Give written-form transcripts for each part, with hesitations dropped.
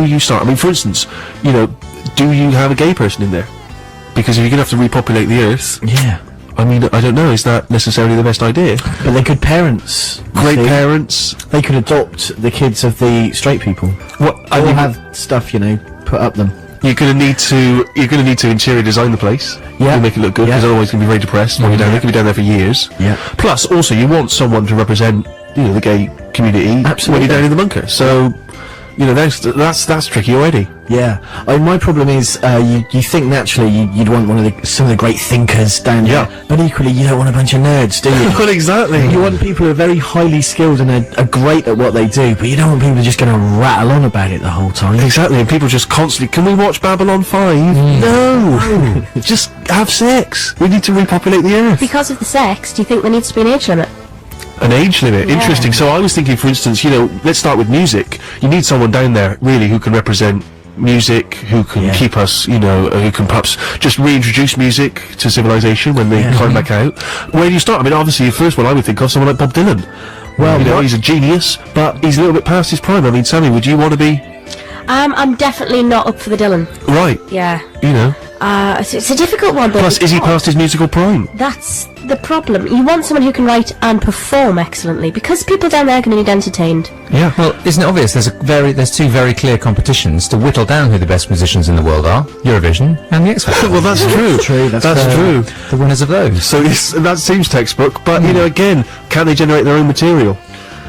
you start? I mean, for instance, you know, do you have a gay person in there? Because if you're going to have to repopulate the Earth, Yeah. I mean, I don't know, is that necessarily the best idea? But they're good parents. Great see? parents. They could adopt the kids of the straight people. What? Or have stuff, you know, put up them. You're going to need to interior design the place. Yeah. To make it look good, because Yeah. otherwise you're going to be very depressed when you're down there. You can be down there for years. Yeah. Plus, also, you want someone to represent, you know, the gay community when Absolutely. you're down in the bunker. So, you know, that's tricky already. Yeah. I mean, my problem is, you think naturally you'd want some of the great thinkers down there. Yeah. But equally, you don't want a bunch of nerds, do you? Well, exactly. You want people who are very highly skilled and are great at what they do, but you don't want people who are just going to rattle on about it the whole time. Exactly, and people just constantly, can we watch Babylon 5? No! Just have sex. We need to repopulate the Earth. Because of the sex, do you think there needs to be an age limit? An age limit, Yeah. interesting. So I was thinking, for instance, you know, let's start with music. You need someone down there, really, who can represent music, who can Yeah. keep us, you know, who can perhaps just reintroduce music to civilization when they climb back out. Where do you start? I mean, obviously, the first one I would think of, someone like Bob Dylan. Well, you know, what- he's a genius, but he's a little bit past his prime. I mean, Sammy, would you want to be... I'm definitely not up for the Dylan. Right, Yeah. you know. It's a difficult one, but Plus, is he past his musical prime? that's the problem. You want someone who can write and perform excellently, because people down there are going to need entertained. Yeah. Well, isn't it obvious? There's two very clear competitions to whittle down who the best musicians in the world are: Eurovision and the X Factor. Well, that's true. True, that's fair. true. The winners of those. So that seems textbook, but you know, again, can they generate their own material?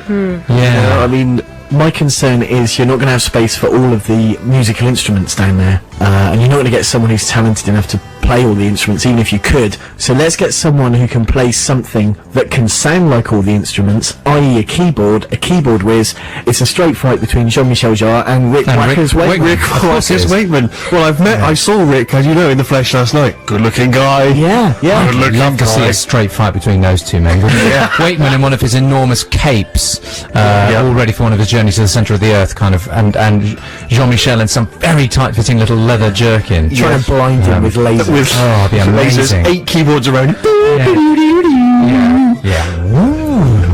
Yeah. I mean, My concern is you're not going to have space for all of the musical instruments down there, and you're not going to get someone who's talented enough to play all the instruments, even if you could. So let's get someone who can play something that can sound like all the instruments, i.e. a keyboard whiz. It's a straight fight between Jean-Michel Jarre and Rick And Wackers Rick Wakeman. Wackers Wakeman. Well, I saw Rick, as you know, in the flesh last night. Good-looking guy. Yeah, yeah. Good-looking Love to see guy. a straight fight between those two men. Wakeman in one of his enormous capes, all ready for one of his journeys to the centre of the earth, kind of, and Jean-Michel in some very tight-fitting little leather jerkin. Trying to blind him with lasers. With Oh, it'd be lasers, amazing. 8 keyboards around.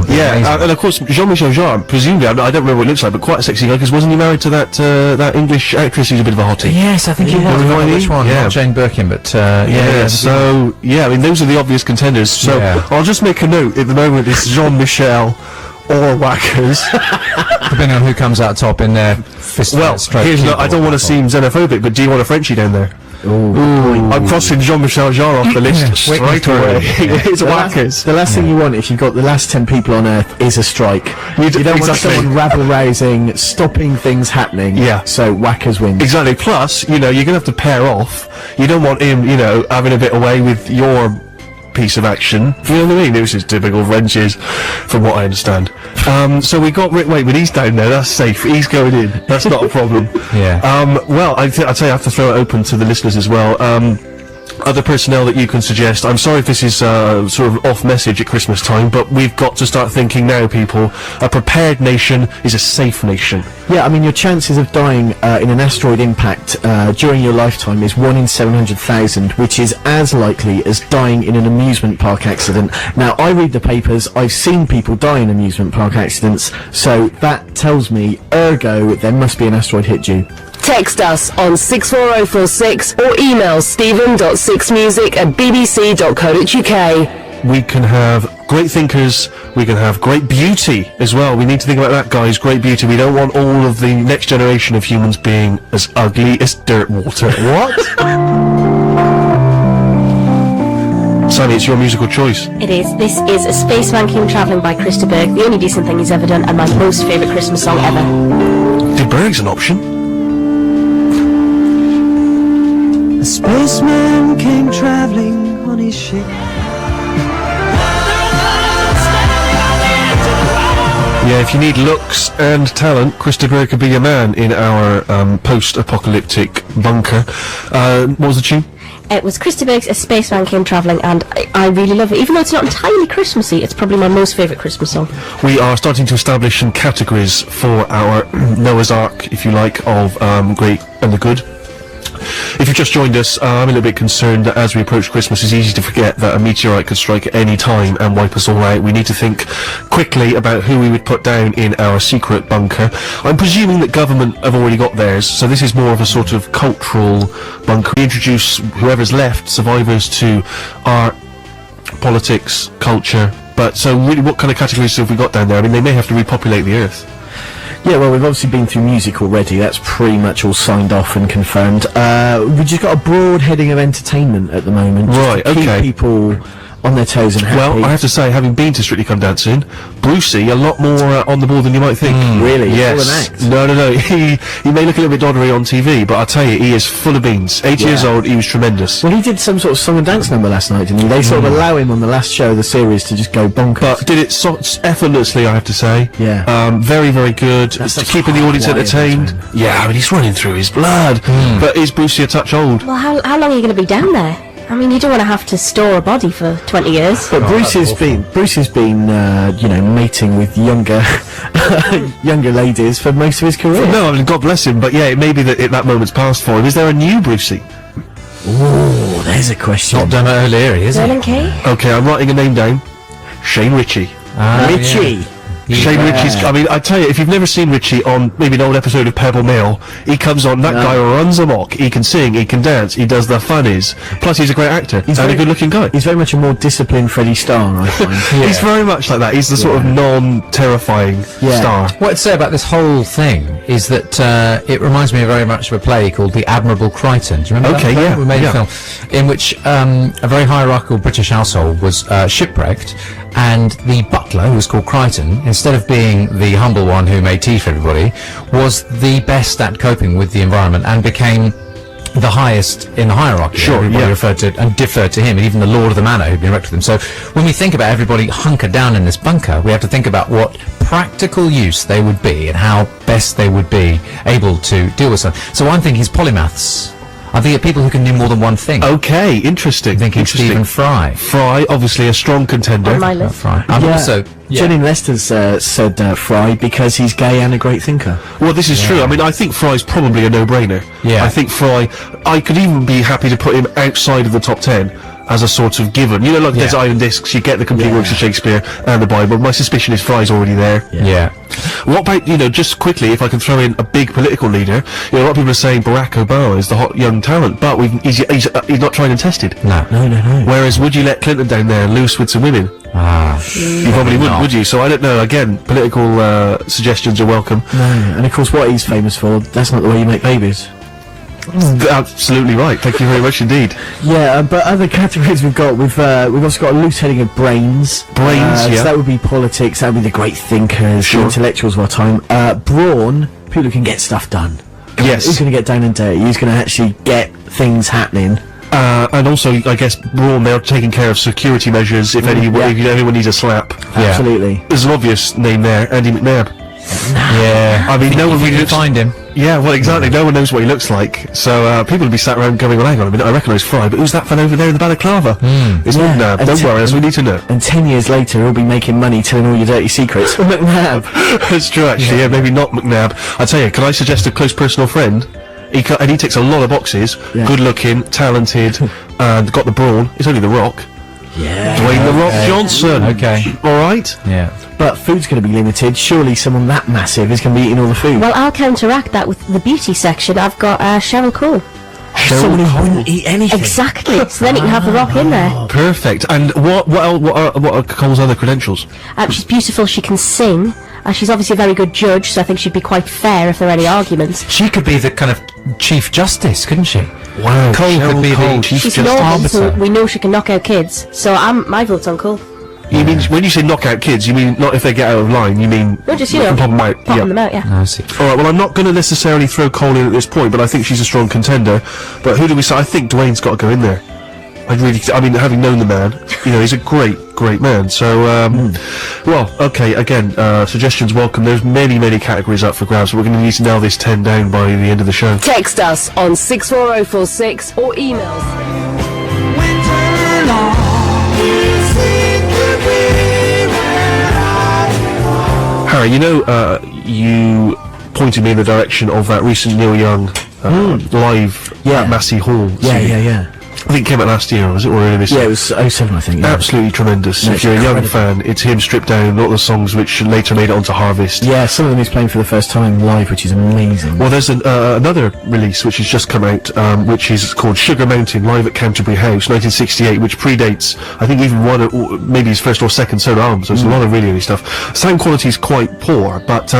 Yeah, and of course, Jean-Michel Jarre, presumably, I don't remember what he looks like, but quite a sexy guy, because wasn't he married to that English actress who's a bit of a hottie? Yes, I think he was. You know I what I don't know mean? which one? Yeah. Not Jane Birkin, but I mean, those are the obvious contenders. So, Yeah. I'll just make a note, at the moment, it's Jean-Michel or Wackers. depending on who comes out top in their fist. Well, I don't want to seem xenophobic, but do you want a Frenchie down there? I'm crossing Jean-Michel Jarre off the list straight away. It's Wackers. The last thing you want if you've got the last 10 people on Earth is a strike. You don't want exactly. someone rabble-rousing, stopping things happening. Yeah. So Wackers wins. Exactly. Plus, you know, you're going to have to pair off. You don't want him, you know, having a bit away with your piece of action. You know what I mean? This is typical Frenchies, from what I understand. So we got Rick Wakeman. He's down there. That's safe. He's going in. That's not a problem. Yeah. Well, I'd say I have to throw it open to the listeners as well. Other personnel that you can suggest. I'm sorry if this is sort of off message at Christmas time, but we've got to start thinking now, people. A prepared nation is a safe nation. Yeah, I mean, your chances of dying in an asteroid impact during your lifetime is 1 in 700,000, which is as likely as dying in an amusement park accident. Now, I read the papers, I've seen people die in amusement park accidents, so that tells me, ergo, there must be an asteroid hit you. Text us on 64046 or email stephen.sixmusic@bbc.co.uk. We can have great thinkers, we can have great beauty as well. We need to think about that, guys, great beauty. We don't want all of the next generation of humans being as ugly as dirt water. What? Sammy, it's your musical choice. It is. This is A Spaceman Came Travelling by Christa Berg, the only decent thing he's ever done, and my most favourite Christmas song ever. Did Berg's an option? A spaceman came traveling on his ship. Yeah, if you need looks and talent, Christa Berg could be your man in our post-apocalyptic bunker. What was the tune? It was Christa Berg's A Spaceman Came Travelling, and I really love it. Even though it's not entirely Christmassy, it's probably my most favourite Christmas song. We are starting to establish some categories for our Noah's Ark, if you like, of great and the good. If you've just joined us, I'm a little bit concerned that as we approach Christmas, it's easy to forget that a meteorite could strike at any time and wipe us all out. We need to think quickly about who we would put down in our secret bunker. I'm presuming that government have already got theirs, so this is more of a sort of cultural bunker. We introduce whoever's left, survivors, to art, politics, culture. But so really, what kind of categories have we got down there? I mean, they may have to repopulate the earth. Yeah, well, we've obviously been through music already. That's pretty much all signed off and confirmed. We've just got a broad heading of entertainment at the moment. just Right, to keep okay. people on their toes and happy. Well, I have to say, having been to Strictly Come Dancing, Brucey a lot more on the ball than you might think. Really? It's Yes. all an act? No. He may look a little bit doddery on TV, but I'll tell you, he is full of beans. 8 years old, he was tremendous. Well, he did some sort of song and dance number last night, didn't he? They sort of allow him on the last show of the series to just go bonkers. But did it so effortlessly, I have to say. Yeah. Very, very good. That's Keeping the audience hardwired, entertained. that's Yeah, I mean, he's running through his blood. But is Brucey a touch old? Well, how long are you going to be down there? I mean, you don't want to have to store a body for 20 years. But Bruce has been, mating with younger, younger ladies for most of his career. No, I mean, God bless him, but yeah, it may be that that moment's passed for him. Is there a new Brucey? Oh, there's a question. Not Dermot O'Leary, is it? Vernon Kay? Okay, I'm writing a name down. Shane Ritchie. Richie. Shane Ritchie's. I mean, I tell you, if you've never seen Ritchie on maybe an old episode of Pebble Mill, he comes on. That guy runs amok. He can sing. He can dance. He does the funnies. Plus, he's a great actor and a good-looking guy. He's very much a more disciplined Freddie Starr, I find. He's very much like that. He's the sort of non-terrifying star. What I'd say about this whole thing is that it reminds me very much of a play called The Admirable Crichton. Do you remember Okay, that play? yeah, We made yeah. a film in which a very hierarchical British household was shipwrecked, and the butler, who was called Crichton, instead of being the humble one who made tea for everybody, was the best at coping with the environment and became the highest in the hierarchy. Sure, everybody yeah. referred to and deferred to him, and even the lord of the manor who'd been erected with him. So when we think about everybody hunkered down in this bunker, we have to think about what practical use they would be and how best they would be able to deal with something. So I'm thinking he's polymaths. I think people who can do more than one thing. Okay, interesting. I'm thinking Interesting. Stephen Fry. Fry, obviously a strong contender. On my list. Fry. I'm also Jenny Lester's said Fry because he's gay and a great thinker. Well, this is true. I mean, I think Fry's probably a no-brainer. Yeah. I think Fry, I could even be happy to put him outside of the top 10 as a sort of given. You know, like there's Iron Discs, you get the complete works of Shakespeare and the Bible. My suspicion is Fry's already there. Yeah. What about, just quickly, if I can throw in a big political leader, a lot of people are saying Barack Obama is the hot young talent, but he's not tried and tested. No. Whereas, would you let Clinton down there loose with some women? You probably wouldn't, would you? So I don't know. Again, political suggestions are welcome. No, and of course what he's famous for, that's not the way you make babies. Absolutely right. Thank you very much indeed. Yeah, but other categories we've also got a loose heading of brains. Brains, yeah. So that would be politics, that would be the great thinkers, Sure. the intellectuals of our time. Brawn, people who can get stuff done. Yes. Who's going to get down and dirty? Who's going to actually get things happening? And also, I guess, Braun, they're taking care of security measures if anyone needs a slap. Absolutely. There's an obvious name there, Andy McNabb. Yeah. I mean, no one really didn't find him. Yeah, well, exactly. No one knows what he looks like. So people will be sat around going, well, hang on a minute, I recognise Fry, but who's that fellow over there in the balaclava? It's McNabb. And Don't worry, that's what we need to know. And 10 years later, he'll be making money telling all your dirty secrets. McNabb. That's true, actually. Yeah, maybe not McNabb. I tell you, can I suggest a close personal friend? He ticks a lot of boxes. Yeah. Good looking, talented, and got the brawn. It's only The Rock. Yeah. Dwayne The Rock Johnson. Okay. All right. Yeah. But food's going to be limited. Surely someone that massive is going to be eating all the food. Well, I'll counteract that with the beauty section. I've got Cheryl Cole. someone who wouldn't eat anything. Exactly. So then you can have the Rock in there. Perfect. And what are Cole's other credentials? She's beautiful. She can sing. She's obviously a very good judge, so I think she'd be quite fair if there are any arguments. She could be the kind of Chief Justice, couldn't she? Wow. Cole Cheryl could be Cole, the Chief She's Justice. Northern, so arbiter. we know she can knock out kids. So my vote's on Cole. You mean when you say knock out kids, you mean not if they get out of line? You mean No, just, you can pop them out? popping them out, yeah. I see. All right. Well, I'm not going to necessarily throw Cole in at this point, but I think she's a strong contender. But who do we say? I think Dwayne's got to go in there. I mean, having known the man, he's a great man. So, well, okay. Again, suggestions welcome. There's many categories up for grabs. So we're going to need to nail this 10 down by the end of the show. Text us on 64046 or email. Harry, you pointed me in the direction of that recent Neil Young live Yeah. at Massey Hall. Yeah, CD. yeah. I think it came out last year, was it, or earlier this Yeah, year? it was 07, I think. Yeah. Absolutely tremendous. No, If it's you're a young incredible. fan, it's him stripped down, a lot of the songs which later made it onto Harvest. Yeah, some of them he's playing for the first time live, which is amazing. Well, there's another release which has just come out, which is called Sugar Mountain, live at Canterbury House, 1968, which predates, I think, even one, or maybe his first or second solo album, so it's a lot of really early stuff. Sound quality is quite poor, but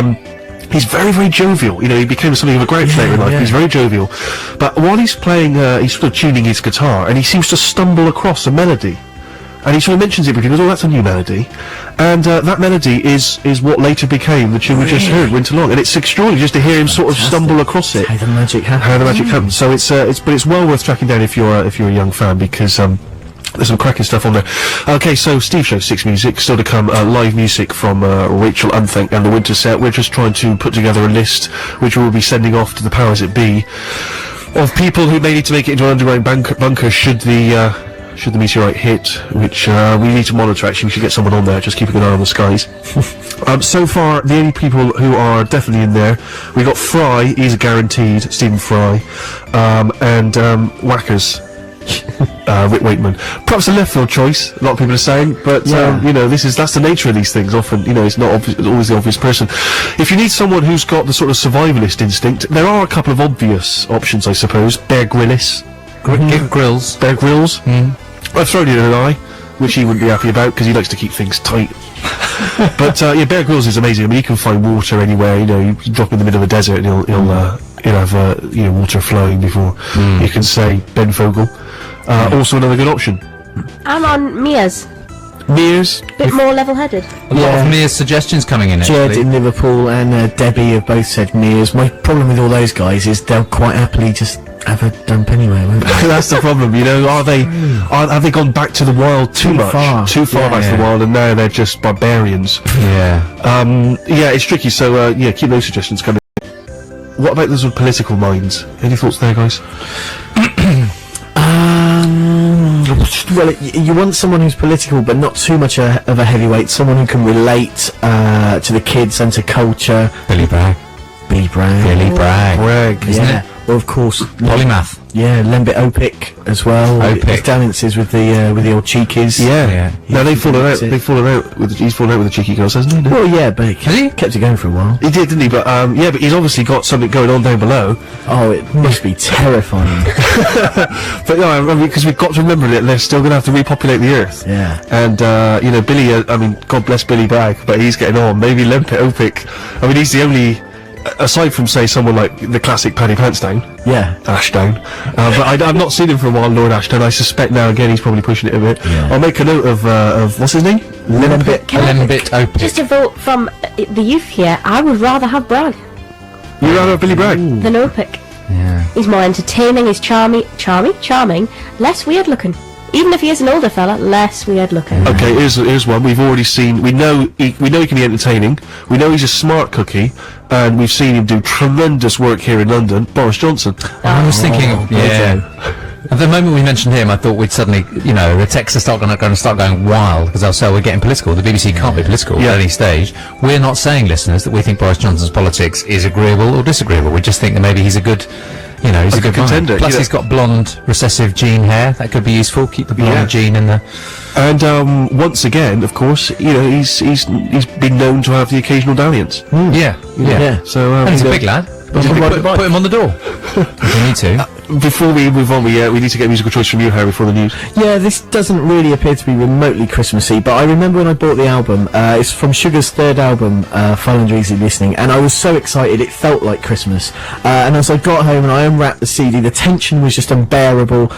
he's very, very jovial. You know, he became something of a grouch later in life. yeah. He's very jovial. But while he's playing, he's sort of tuning his guitar, and he seems to stumble across a melody. And he sort of mentions it, because he goes, oh, that's a new melody. And that melody is what later became the tune we just heard, Winter Long. And it's extraordinary just to hear him sort of stumble across it. How the magic happens. How the magic happens. So it's well worth tracking down if you're a young fan, because there's some cracking stuff on there. Okay, so Steve Show 6 Music, still to come, live music from Rachel Unthank and the Winter Set. We're just trying to put together a list which we'll be sending off to the powers that be of people who may need to make it into an underground bunker should the meteorite hit, which we need to monitor. Actually, we should get someone on there, just keeping an eye on the skies. So far, the only people who are definitely in there, we got Fry, he's a guaranteed, Stephen Fry, and Whackers, Rick Wakeman. Perhaps a left field choice, a lot of people are saying, but you know, that's the nature of these things. Often, you know, it's not always the obvious person. If you need someone who's got the sort of survivalist instinct, there are a couple of obvious options, I suppose. Bear Grylls. Grills. Bear Grylls. I've thrown it in an eye, which he wouldn't be happy about, because he likes to keep things tight. But yeah, Bear Grylls is amazing. I mean, he can find water anywhere. You know, you can drop in the middle of a desert and he'll have you know, water flowing before you can say Ben Fogle. Also another good option. I'm on Mia's. Mears. Bit more level-headed. A lot of Mia's suggestions coming in, Jed actually. in Liverpool and Debbie have both said Mears. My problem with all those guys is they'll quite happily just have a dump anyway, won't they? That's the problem, you know. Have they gone back to the wild too much? far. Too far back to the wild, and now they're just barbarians. Yeah. Yeah, it's tricky. So yeah, keep those suggestions coming. What about those with political minds? Any thoughts there, guys? Well, you want someone who's political, but not too much of a heavyweight. Someone who can relate to the kids and to culture. Billy Bragg. Billy Bragg. Billy Bragg. Bragg, isn't Yeah. it? Well, of course. Polymath. Yeah, Lembit Opik as well. Opik. His dalliances with the old cheekies. Yeah. Now they've fallen out. That's it. He's fallen out with the cheeky girls, hasn't he? No? Well, yeah, but Has he? kept it going for a while. He did, didn't he? But yeah, but he's obviously got something going on down below. Oh, it must be terrifying. But no, I mean, because we've got to remember that they're still going to have to repopulate the earth. Yeah. And you know, Billy. I mean, God bless Billy Bragg, but he's getting on. Maybe Lembit Opik. I mean, he's the only. Aside from, say, someone like the classic Paddy Pantsdown, Yeah. Ashdown, but I've not seen him for a while, Lord Ashdown. I suspect now again he's probably pushing it a bit. Yeah. I'll make a note of what's his name? Lembit. Lembit Opik. Just a vote from the youth here. I would rather have Bragg You rather have Billy Bragg? than Opik. Yeah. He's more entertaining, he's charming, less weird looking. Even if he is an older fella, less weird looking. Okay, here's one. We've already seen. We know he can be entertaining. We know he's a smart cookie, and we've seen him do tremendous work here in London. Boris Johnson. I was thinking, at the moment we mentioned him, I thought we'd suddenly, you know, the texts are going to start going wild because they'll say we're getting political. The BBC can't be political at any stage. We're not saying, listeners, that we think Boris Johnson's politics is agreeable or disagreeable. We just think that maybe he's a good, you know, he's a good contender. guy. Plus, You know- he's got blonde, recessive gene hair. That could be useful. Keep the blonde Yeah. gene in there. And once again, of course, you know, he's been known to have the occasional dalliance. Yeah. So And he's you a know, big lad. He's a big Put, boy. put him on the door. If you need to. Before we move on, we need to get a musical choice from you, Harry, for the news. Yeah, this doesn't really appear to be remotely Christmassy, but I remember when I bought the album, it's from Sugar's third album, Fun and Easy Listening, and I was so excited, it felt like Christmas. And as I got home and I unwrapped the CD, the tension was just unbearable,